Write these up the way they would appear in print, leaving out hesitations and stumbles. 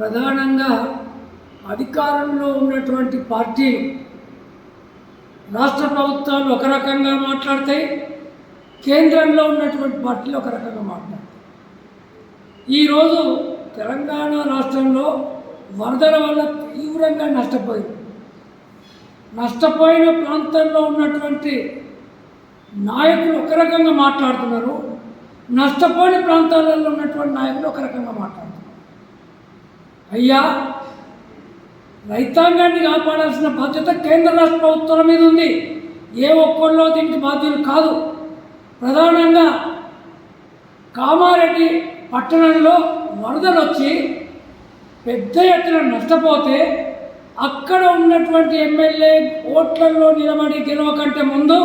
ప్రధానంగా అధికారంలో ఉన్నటువంటి పార్టీ రాష్ట్ర ప్రభుత్వాలు ఒక రకంగా మాట్లాడతాయి, కేంద్రంలో ఉన్నటువంటి పార్టీలు ఒక రకంగా మాట్లాడతాయి. ఈరోజు తెలంగాణ రాష్ట్రంలో వరదల వల్ల తీవ్రంగా నష్టపోయిన ప్రాంతంలో ఉన్నటువంటి నాయకులు ఒక రకంగా మాట్లాడుతున్నారు, నష్టపోయిన ప్రాంతాలలో ఉన్నటువంటి నాయకులు ఒక రకంగా మాట్లాడుతున్నారు. అయ్యా, రైతాంగాన్ని కాపాడాల్సిన బాధ్యత కేంద్ర రాష్ట్ర ప్రభుత్వాల మీద ఉంది. ఏ ఒక్కళ్ళో దీనికి బాధ్యులు కాదు. ప్రధానంగా కామారెడ్డి పట్టణంలో వరదలు వచ్చి పెద్ద ఎత్తున నష్టపోతే అక్కడ ఉన్నటువంటి ఎమ్మెల్యే ఓట్లలో నిలబడి గెలవకంటే ముందు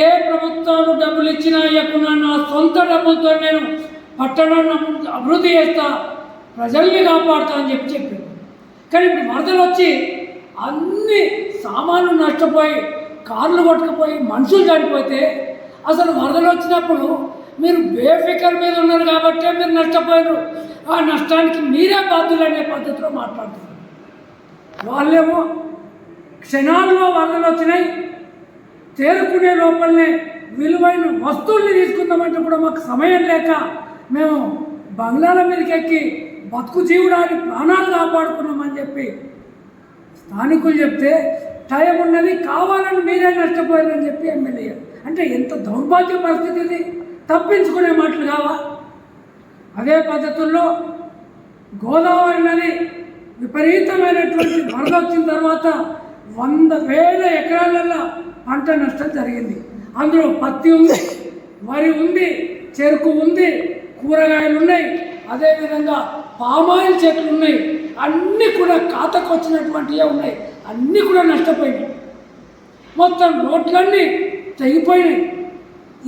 ఏ ప్రభుత్వాలు డబ్బులు ఇచ్చినా ఇవ్వకుండా నా సొంత డబ్బులతో నేను పట్టణాన్ని అభివృద్ధి చేస్తా, ప్రజల్ని కాపాడుతా అని చెప్పారు. కానీ ఇప్పుడు వరదలు వచ్చి అన్ని సామాన్లు నష్టపోయి, కార్లు కొట్టుకుపోయి, మనుషులు చనిపోతే అసలు వరదలు వచ్చినప్పుడు మీరు బేఫికర్ మీద ఉన్నారు కాబట్టే మీరు నష్టపోయారు, ఆ నష్టానికి మీరే బాధ్యులు అనే పద్ధతిలో మాట్లాడుతున్నారు. వాళ్ళేమో క్షణాల్లో వరదలు వచ్చినాయి, తేరుకునే లోపలనే విలువైన వస్తువుల్ని తీసుకుందామంటే కూడా మాకు సమయం లేక మేము బంగ్లాల మీదకి ఎక్కి బతుకు జీవుడాన్ని ప్రాణాలు కాపాడుకున్నామని చెప్పి స్థానికులు చెప్తే టైం ఉన్నది, కావాలని మీరే నష్టపోయారని చెప్పి ఎమ్మెల్యే. అంటే ఎంత దౌర్భాగ్య పరిస్థితి ఇది, తప్పించుకునే మాటలు కావా? అదే పద్ధతుల్లో గోదావరి నది విపరీతమైనటువంటి వరద వచ్చిన తర్వాత 100,000 ఎకరాలలో పంట నష్టం జరిగింది. అందులో పత్తి ఉంది, వరి ఉంది, చెరుకు ఉంది, కూరగాయలు ఉన్నాయి, అదేవిధంగా పామాయిల్ చెట్లు ఉన్నాయి. అన్నీ కూడా ఖాతాకు వచ్చినటువంటివే ఉన్నాయి, అన్నీ కూడా నష్టపోయినాయి. మొత్తం రోడ్లన్నీ తెగిపోయినాయి.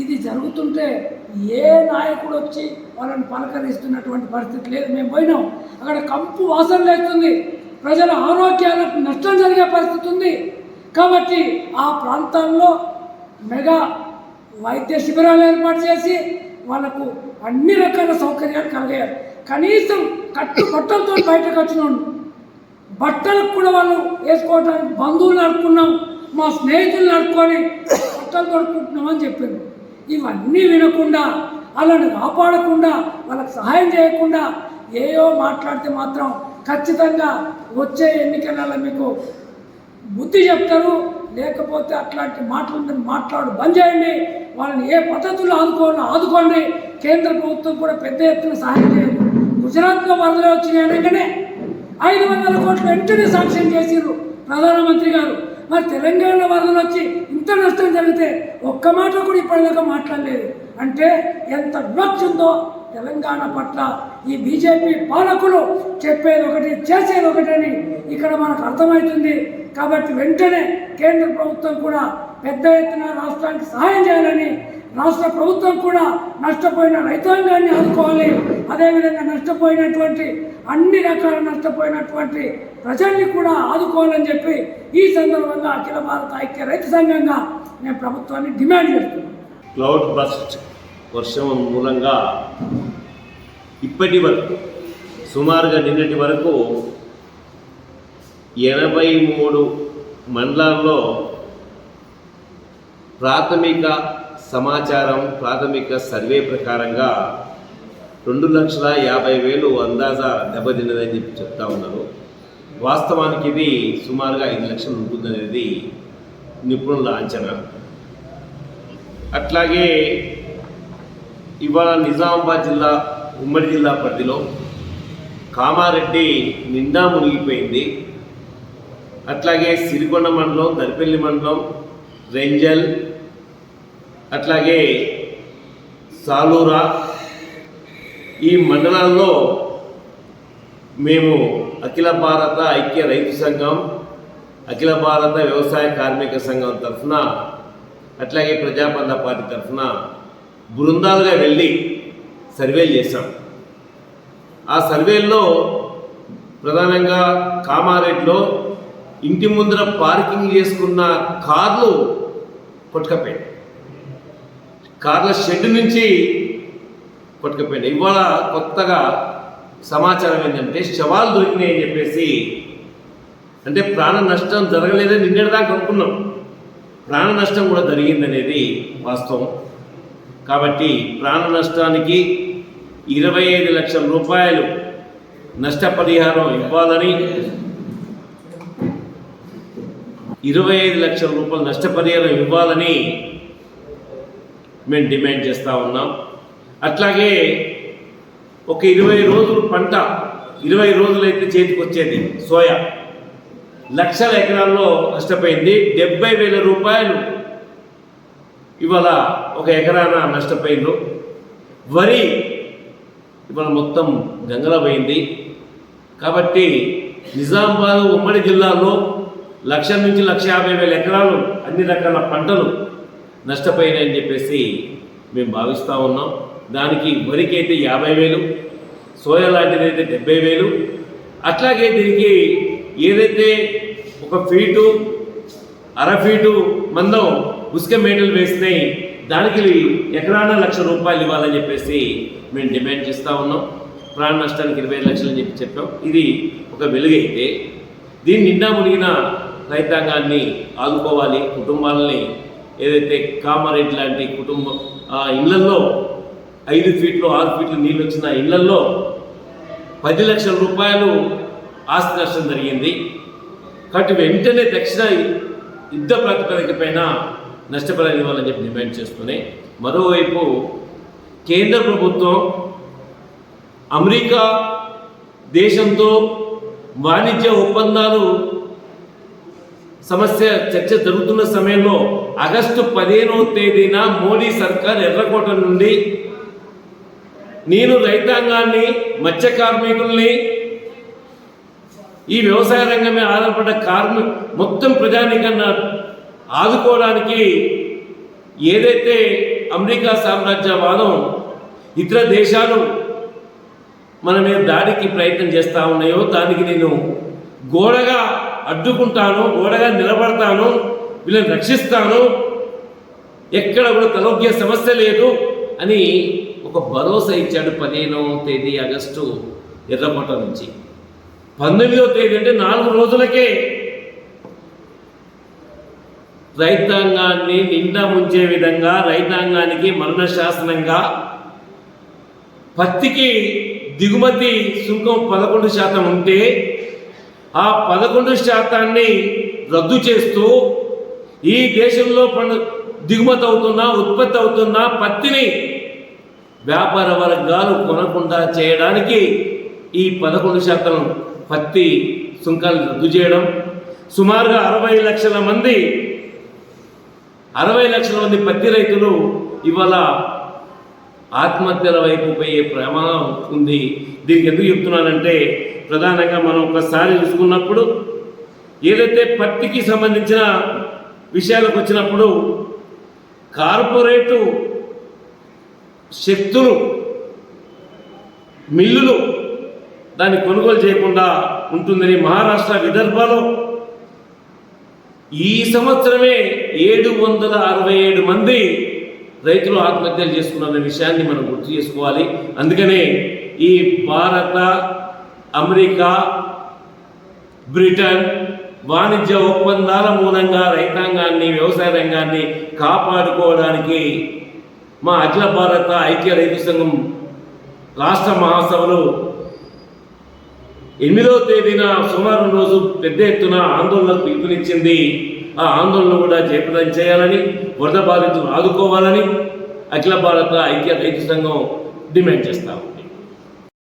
ఇది జరుగుతుంటే ఏ నాయకుడు వచ్చి వాళ్ళని పలకరిస్తున్నటువంటి పరిస్థితి లేదు. మేము పోయినాం, అక్కడ కంపు వాసన లేస్తుంది, ప్రజల ఆరోగ్యాలకు నష్టం జరిగే పరిస్థితి ఉంది. కాబట్టి ఆ ప్రాంతాల్లో మెగా వైద్య శిబిరాలు ఏర్పాటు చేసి వాళ్ళకు అన్ని రకాల సౌకర్యాలు కలిగారు. కనీసం బట్టలతో బయటకు వచ్చినాం, బట్టలకు కూడా వాళ్ళు వేసుకోవడానికి బంధువులు నడుపుకున్నాం, మా స్నేహితులు నడుపుకొని బట్టలు కొడుకుంటున్నామని చెప్పారు. ఇవన్నీ వినకుండా, వాళ్ళని కాపాడకుండా, వాళ్ళకి సహాయం చేయకుండా ఏయో మాట్లాడితే మాత్రం ఖచ్చితంగా వచ్చే ఎన్నికలలో మీకు బుద్ధి చెప్తారు. లేకపోతే అట్లాంటి మాట్లాడు బంద్ చేయండి. వాళ్ళని ఏ పద్ధతుల్లో ఆదుకోండి. కేంద్ర ప్రభుత్వం కూడా పెద్ద ఎత్తున సహాయం చేయండి. గుజరాత్లో వరదలు వచ్చినాయి అనగానే 500 కోట్లు వెంటనే శాంక్షన్ చేసిర్రు ప్రధానమంత్రి గారు. మరి తెలంగాణ వరదలు వచ్చి ఇంత నష్టం జరిగితే ఒక్క మాట కూడా ఇప్పటిదాకా మాట్లాడలేదు. అంటే ఎంత వివక్ష ఉందో తెలంగాణ పట్ల ఈ బీజేపీ పాలకులు చెప్పేది ఒకటి, చేసేది ఒకటని ఇక్కడ మనకు అర్థమవుతుంది. కాబట్టి వెంటనే కేంద్ర ప్రభుత్వం కూడా పెద్ద ఎత్తున రాష్ట్రానికి సహాయం చేయాలని, రాష్ట్ర ప్రభుత్వం కూడా నష్టపోయిన రైతాంగాన్ని ఆదుకోవాలి. అదేవిధంగా నష్టపోయినటువంటి అన్ని రకాల నష్టపోయినటువంటి ప్రజల్ని కూడా ఆదుకోవాలని చెప్పి ఈ సందర్భంగా అఖిల భారత ఐక్య రైతు సంఘంగా నేను ప్రభుత్వాన్ని డిమాండ్ చేస్తున్నాను. క్లౌడ్ బస్ట్ వర్షం మూలంగా ఇప్పటి వరకు సుమారుగా నిన్నటి వరకు 83 మండలాల్లో ప్రాథమిక సమాచారం, ప్రాథమిక సర్వే ప్రకారంగా 2,50,000 అందాజా దెబ్బతిన్నదని చెప్పి చెప్తా ఉన్నారు. వాస్తవానికి ఇది సుమారుగా 5 లక్షలు ఉంటుందనేది నిపుణుల అంచనా. అట్లాగే ఇవాళ నిజామాబాద్ జిల్లా ఉమ్మడి జిల్లా పరిధిలో కామారెడ్డి నిండా మునిగిపోయింది. అట్లాగే సిరికొండ మండలం, దరిపల్లి మండలం, రెంజల్, అట్లాగే సాలూరా, ఈ మండలాల్లో మేము అఖిల భారత ఐక్య రైతు సంఘం, అఖిల భారత వ్యవసాయ కార్మిక సంఘం తరఫున, అట్లాగే ప్రజాపంద పార్టీ తరఫున బృందాలుగా వెళ్ళి సర్వేలు చేశాం. ఆ సర్వేల్లో ప్రధానంగా కామారెడ్డిలో ఇంటి ముందర పార్కింగ్ చేసుకున్న కార్లు కొట్టుకపోయాయి, కార్ల షెడ్ నుంచి కొట్టుకపోయినాయి. ఇవాళ కొత్తగా సమాచారం ఏంటంటే శవాలు దొరికినాయి అని చెప్పేసి, అంటే ప్రాణ నష్టం జరగలేదని నిన్నటిదాకా అనుకున్నాం, ప్రాణ నష్టం కూడా జరిగిందనేది వాస్తవం. కాబట్టి ప్రాణ నష్టానికి 25 లక్షల రూపాయలు నష్టపరిహారం ఇవ్వాలని, 25 లక్షల రూపాయలు నష్టపరిహారం ఇవ్వాలని మేము డిమాండ్ చేస్తూ ఉన్నాం. అట్లాగే ఒక 20 రోజులు పంట, 20 రోజులైతే చేతికి వచ్చేది సోయా, లక్షల ఎకరాల్లో నష్టపోయింది. 70,000 రూపాయలు ఇవాళ ఒక ఎకరాన నష్టపోయిండ్రు. వరి ఇవాళ మొత్తం గంగల పోయింది. కాబట్టి నిజామాబాద్ ఉమ్మడి జిల్లాలో 1,00,000 నుంచి 1,50,000 ఎకరాలు అన్ని రకాల పంటలు నష్టపోయినాయని చెప్పేసి మేము భావిస్తూ ఉన్నాం. దానికి వరికి అయితే 50,000, సోయా లాంటిది అయితే 70,000. అట్లాగే దీనికి ఏదైతే 1 ఫీటు 1/2 ఫీటు మందం ఉసుక మేటలు వేసినాయి, దానికి ఎకరాన 1,00,000 రూపాయలు ఇవ్వాలని చెప్పేసి మేము డిమాండ్ చేస్తూ ఉన్నాం. ప్రాణ నష్టానికి 25 లక్షలు అని చెప్పాం. ఇది ఒక వెలుగైతే దీన్ని నిండా మునిగిన రైతాంగాన్ని ఆదుకోవాలి. కుటుంబాలని ఏదైతే కామారెడ్డి లాంటి కుటుంబం ఇళ్లల్లో 5 ఫీట్లు 6 ఫీట్లు నీళ్ళు వచ్చిన ఇళ్లల్లో 10 లక్షల రూపాయలు ఆస్తి నష్టం జరిగింది. కాబట్టి వెంటనే తక్షణ యుద్ధ ప్రాతిపదిక పైన నష్టపరిహారం ఇవ్వాలని చెప్పి డిమాండ్ చేస్తూనే, మరోవైపు కేంద్ర ప్రభుత్వం అమెరికా దేశంతో వాణిజ్య ఒప్పందాలు సమస్య చర్చ జరుగుతున్న సమయంలో ఆగస్టు 15వ తేదీన మోడీ సర్కార్ ఎర్రకోట నుండి నేను రైతాంగాన్ని, మత్స్య కార్మికుల్ని, ఈ వ్యవసాయ రంగమే ఆధారపడ్డ మొత్తం ప్రజానీకన్నా ఆదుకోవడానికి ఏదైతే అమెరికా సామ్రాజ్యవాదం ఇతర దేశాలు మన మీద దాడికి ప్రయత్నం చేస్తూ ఉన్నాయో దానికి నేను గోడగా అడ్డుకుంటాను, గోడగా నిలబడతాను, వీళ్ళని రక్షిస్తాను, ఎక్కడ కూడా తలొగ్గే సమస్య లేదు అని ఒక భరోసా ఇచ్చాడు 15వ తేదీ ఆగస్టు ఎర్రకోట నుంచి. 19వ తేదీ అంటే 4 రోజులకే రైతాంగాన్ని నిండా ముంచే విధంగా, రైతాంగానికి మరణ శాసనంగా పత్తికి దిగుమతి సుంకం 11% ఉంటే ఆ 11% రద్దు చేస్తూ ఈ దేశంలో దిగుమతి అవుతున్న, ఉత్పత్తి అవుతున్న పత్తిని వ్యాపార వర్గాలు కొనకుండా చేయడానికి ఈ 11% పత్తి సుంకాలు రద్దు చేయడం, సుమారుగా 60 లక్షల మంది పత్తి రైతులు ఇవాళ ఆత్మహత్యల వైపు పోయే ప్రమాదం ఉంది. దీనికి ఎందుకు చెప్తున్నానంటే, ప్రధానంగా మనం ఒకసారి చూసుకున్నప్పుడు ఏదైతే పత్తికి సంబంధించిన విషయాలకు వచ్చినప్పుడు కార్పొరేటు శక్తులు, మిల్లులు దాన్ని కొనుగోలు చేయకుండా ఉంటుందని మహారాష్ట్ర విదర్భలో ఈ సంవత్సరమే 767 మంది రైతులు ఆత్మహత్యలు చేసుకున్న విషయాన్ని మనం గుర్తు చేసుకోవాలి. అందుకనే ఈ భారత, అమెరికా, బ్రిటన్ వాణిజ్య ఒప్పందాల మూలంగా రైతాంగాన్ని, వ్యవసాయ రంగాన్ని కాపాడుకోవడానికి మా అఖిల భారత ఐక్య రైతు సంఘం రాష్ట్ర మహాసభలు 8వ తేదీన సోమవారం రోజు పెద్ద ఎత్తున ఆందోళనకు పిలుపునిచ్చింది. ఆ ఆందోళన కూడా జయప్రదం చేయాలని, వరద బాధితులు ఆదుకోవాలని అఖిల భారత ఐక్య రైతు సంఘం డిమాండ్ చేస్తాము.